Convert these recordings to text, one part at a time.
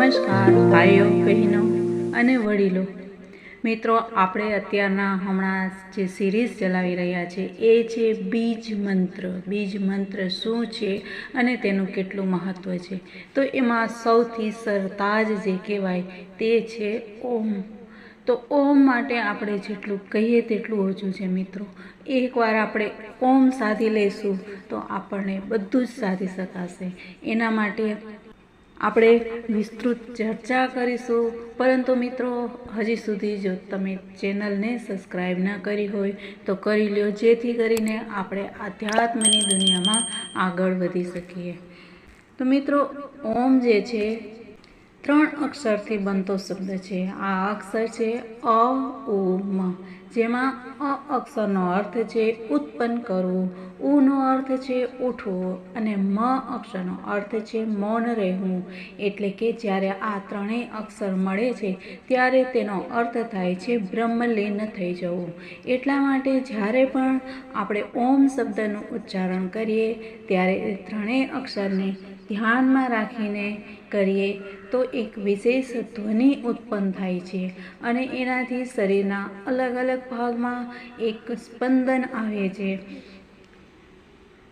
નમસ્કાર ભાઈઓ બહેનો અને વડીલો મિત્રો, આપણે અત્યારના હમણાં જે સિરીઝ ચલાવી રહ્યા છે એ છે બીજ મંત્ર. બીજ મંત્ર શું છે અને તેનું કેટલું મહત્ત્વ છે? તો એમાં સૌથી સરતાજ જે કહેવાય તે છે ઓમ. તો ઓમ માટે આપણે જેટલું કહીએ તેટલું ઓછું છે મિત્રો. એકવાર આપણે ઓમ સાધી લઈશું તો આપણને બધું જ સાધી શકાશે. એના માટે આપણે વિસ્તૃત ચર્ચા કરીશું. પરંતુ મિત્રો, હજી સુધી જો તમે ચેનલને સબસ્ક્રાઈબ ન કરી હોય તો કરી લો, જેથી કરીને આપણે આધ્યાત્મની દુનિયામાં આગળ વધી શકીએ. તો મિત્રો, ઓમ જે છે 3 અક્ષરથી બનતો શબ્દ છે. આ અક્ષર છે અ, ઉ, મ, જેમાં અ અક્ષરનો અર્થ છે ઉત્પન્ન કરવું, ઉનો અર્થ છે ઉઠવું અને મ અક્ષરનો અર્થ છે મૌન રહેવું. એટલે કે જ્યારે આ ત્રણેય અક્ષર મળે છે ત્યારે તેનો અર્થ થાય છે બ્રહ્મલીન થઈ જવું. એટલા માટે જ્યારે પણ આપણે ઓમ શબ્દનું ઉચ્ચારણ કરીએ ત્યારે એ ત્રણેય અક્ષરને ધ્યાનમાં રાખીને કરીએ તો એક વિશેષ ધ્વનિ ઉત્પન્ન થાય છે અને એનાથી શરીરના અલગ અલગ ભાગમાં એક સ્પંદન આવે છે.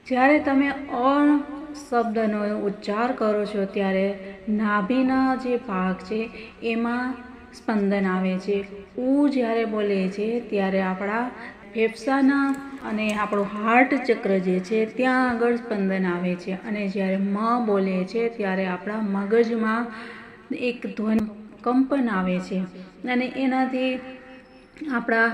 જ્યારે તમે અ શબ્દનો ઉચ્ચાર કરો છો ત્યારે નાભીના જે ભાગ છે એમાં સ્પંદન આવે છે. ઉ જ્યારે બોલે છે ત્યારે આપણા ફેફસાના અને આપણું હાર્ટ ચક્ર જે છે ત્યાં આગળ સ્પંદન આવે છે. અને જ્યારે મ બોલે છે ત્યારે આપણા મગજમાં એક ધ્વનિ કંપન આવે છે અને એનાથી આપણા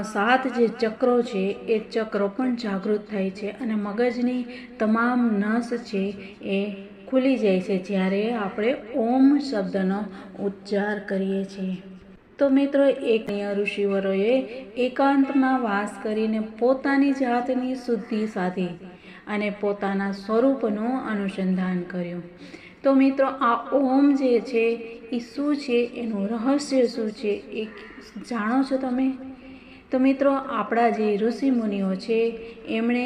7 જે ચક્રો છે એ ચક્રો પણ જાગૃત થાય છે અને મગજની તમામ નસ છે એ ખુલી જાય છે જ્યારે આપણે ઓમ શબ્દનો ઉચ્ચાર કરીએ છીએ. તો મિત્રો, એક ઋષિવરોએ એકાંતમાં વાસ કરીને પોતાની જાતની શુદ્ધિ સાધી અને પોતાના સ્વરૂપનું અનુસંધાન કર્યું. તો મિત્રો, આ ઓમ જે છે એ શું છે, એનું રહસ્ય શું છે એ જાણો છો તમે? તો મિત્રો, આપણા જે ઋષિમુનિઓ છે એમણે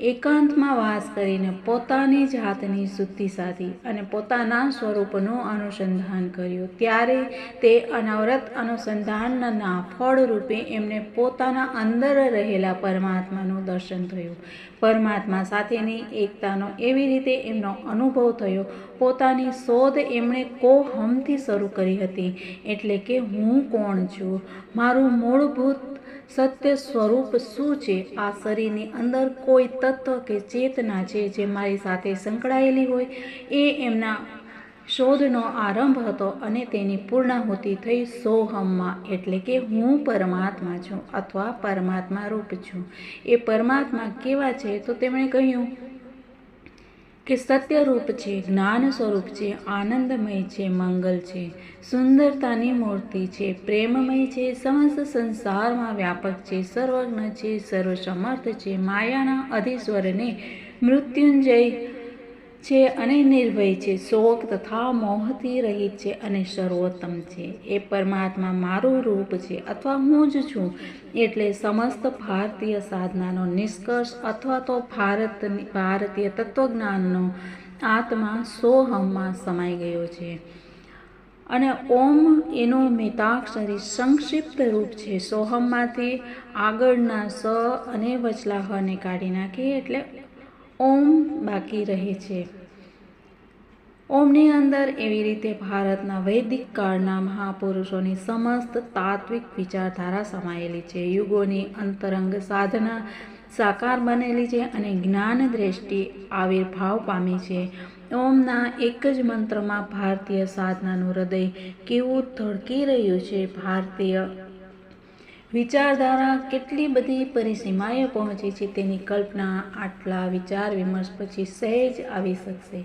એકાંતમાં વાસ કરીને પોતાની જાતની શુદ્ધિ સાધી અને પોતાના સ્વરૂપનું અનુસંધાન કર્યું. ત્યારે તે અનવરત અનુસંધાનના ફળરૂપે એમને પોતાના અંદર રહેલા પરમાત્માનું દર્શન થયું. પરમાત્મા સાથેની એકતાનો એવી રીતે એમનો અનુભવ થયો. પોતાની શોધ એમણે કોહમથી શરૂ કરી હતી. એટલે કે હું કોણ છું, મારું મૂળભૂત સત્ય સ્વરૂપ શું છે, આ શરીરની અંદર કોઈ તત્વ કે ચેતના છે જે મારી સાથે સંકળાયેલી હોય, એ એમના શોધનો આરંભ હતો અને તેની પૂર્ણાહુતિ થઈ સોહમમાં. એટલે કે હું પરમાત્મા છું અથવા પરમાત્મા રૂપ છું. એ પરમાત્મા કેવા છે? તો તેમણે કહ્યું કે સત્યરૂપ છે, જ્ઞાન સ્વરૂપ છે, આનંદમય છે, મંગલ છે, સુંદરતાની મૂર્તિ છે, પ્રેમમય છે, સમસ્ત સંસારમાં વ્યાપક છે, સર્વજ્ઞ છે, સર્વસમર્થ છે, માયાના અધીશ્વરને મૃત્યુંજય છે અને નિર્ભય છે, શોક તથા મોહથી રહિત છે અને સર્વોત્તમ છે. એ પરમાત્મા મારું રૂપ છે અથવા હું જ છું. એટલે સમસ્ત ભારતીય સાધનાનો નિષ્કર્ષ અથવા તો ભારતીય તત્વજ્ઞાનનો આત્મા સોહમમાં સમાઈ ગયો છે. અને ઓમ એનું મિતાક્ષરી સંક્ષિપ્ત રૂપ છે. સોહમમાંથી આગળના સ અને વચલા હને કાઢી નાખીએ એટલે ઓમ બાકી રહે છે. ઓમની અંદર એવી રીતે ભારતના વૈદિક કાળના મહાપુરુષોની સમસ્ત તાત્વિક વિચારધારા સમાયેલી છે. યુગોની અંતરંગ સાધના સાકાર બનેલી છે અને જ્ઞાન દ્રષ્ટિ આવિર્ભાવ પામી છે. ઓમના એક જ મંત્રમાં ભારતીય સાધનાનું હૃદય કેવું ધડકી રહ્યું છે. ભારતીય વિચારધારા કેટલી બધી પરિસીમાએ પહોંચી છે તેની કલ્પના આટલા વિચાર વિમર્શ પછી સહેજ આવી શકશે.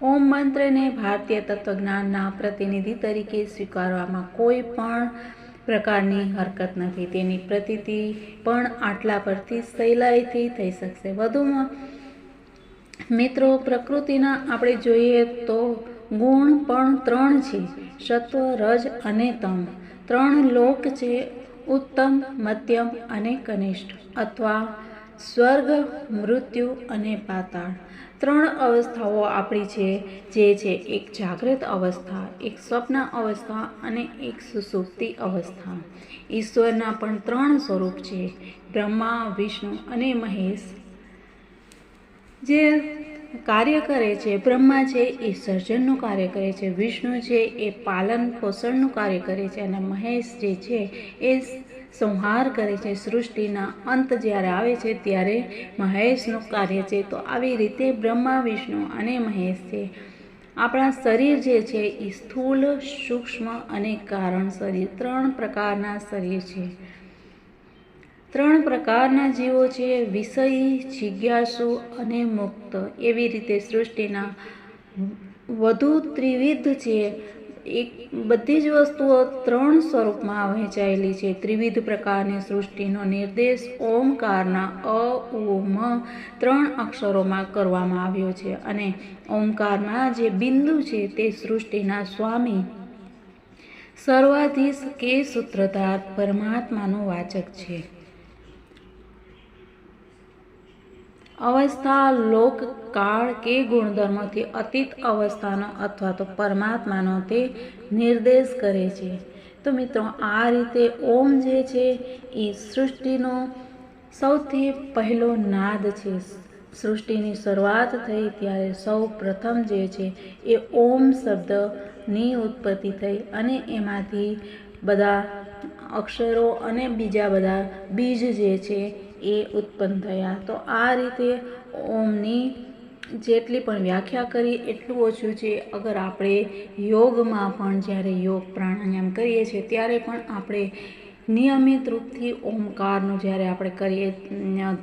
ઓમ મંત્રને ભારતીય તત્વજ્ઞાનના પ્રતિનિધિ તરીકે સ્વીકારવામાં કોઈ પણ પ્રકારની હરકત નથી. તેની પ્રતીતિ પણ આટલા પરથી સહેલાઈથી થઈ શકશે. વધુમાં મિત્રો, પ્રકૃતિના આપણે જોઈએ તો ગુણ પણ 3 છે: સત્વ, રજ અને તમ. 3 લોક છે: ઉત્તમ, મધ્યમ અને કનિષ્ઠ, અથવા સ્વર્ગ, મૃત્યુ અને પાતાળ. ત્રણ અવસ્થાઓ આપણી છે, જે છે એક જાગૃત અવસ્થા, એક સ્વપ્ન અવસ્થા અને એક સુષુપ્તિ અવસ્થા. ઈશ્વરના પણ ત્રણ સ્વરૂપ છે, બ્રહ્મા, વિષ્ણુ અને મહેશ. જે કાર્ય કરે છે, બ્રહ્મા છે એ સર્જનનું કાર્ય કરે છે, વિષ્ણુ છે એ પાલન પોષણનું કાર્ય કરે છે અને મહેશ જે છે એ સંહાર કરે છે. સૃષ્ટિના અંત જ્યારે આવે છે ત્યારે મહેશનું કાર્ય છે. તો આવી રીતે બ્રહ્મા, વિષ્ણુ અને મહેશ છે. આપણા શરીર જે છે એ સ્થૂલ, સૂક્ષ્મ અને કારણ શરીર, ત્રણ પ્રકારના શરીર છે. ત્રણ પ્રકારના જીવો છે, વિષયી, જિજ્ઞાસુ અને મુક્ત. એવી રીતે સૃષ્ટિના વધુ ત્રિવિધ છે. બધી જ વસ્તુઓ ત્રણ સ્વરૂપમાં વહેંચાયેલી છે. ત્રિવિધ પ્રકારની સૃષ્ટિનો નિર્દેશ ઓમકારના અ, ઉ, મ ત્રણ અક્ષરોમાં કરવામાં આવ્યો છે અને ઓમકારમાં જે બિંદુ છે તે સૃષ્ટિના સ્વામી, સર્વાધીશ કે સૂત્રધાર પરમાત્માનું વાચક છે. અવસ્થા, લોક, કાળ કે ગુણધર્મોથી અતીત અવસ્થાનો અથવા તો પરમાત્માનો તે નિર્દેશ કરે છે. તો મિત્રો, આ રીતે ઓમ જે છે એ સૃષ્ટિનો સૌથી પહેલો નાદ છે. સૃષ્ટિની શરૂઆત થઈ ત્યારે સૌ પ્રથમ જે છે એ ઓમ શબ્દની ઉત્પત્તિ થઈ અને એમાંથી બધા અક્ષરો અને બીજા બધા બીજ જે છે એ ઉત્પન્ન થયા. તો આ રીતે ઓમની જેટલી પણ વ્યાખ્યા કરી એટલું ઓછું છે. અગર આપણે યોગમાં પણ જ્યારે યોગ પ્રાણાયામ કરીએ છીએ ત્યારે પણ આપણે નિયમિત રૂપથી ઓમકારનું જ્યારે આપણે કરીએ,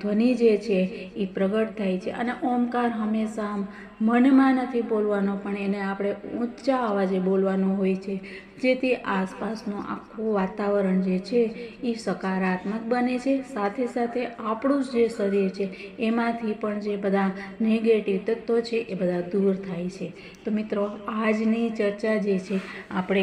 ધ્વનિ જે છે એ પ્રગટ થાય છે અને ઓમકાર હંમેશા મનમાં નથી બોલવાનો, પણ એને આપણે ઊંચા અવાજે બોલવાનો હોય છે, જેથી આસપાસનું આખું વાતાવરણ જે છે એ સકારાત્મક બને છે. સાથે સાથે આપણું જે શરીર છે એમાંથી પણ જે બધા નેગેટિવ તત્વો છે એ બધા દૂર થાય છે. તો મિત્રો, આજની ચર્ચા જે છે આપણે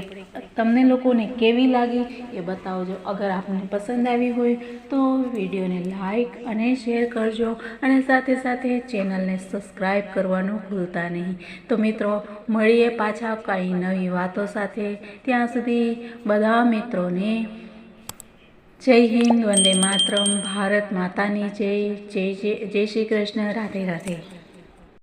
તમને લોકોને કેવી લાગી એ બતાવજો. અગર આપને પસંદ આવી હોય તો વિડીયોને લાઈક અને શેર કરજો અને સાથે સાથે ચેનલને સબસ્ક્રાઈબ કરવાનું ભૂલતા નહીં. તો મિત્રો, મળીએ પાછા કંઈ નવી વાતો સાથે. ત્યાં સુધી બધા મિત્રોને જય હિન્દ, વંદે માતરમ, ભારત માતાની જય. જય શ્રી કૃષ્ણ, રાધે રાધે.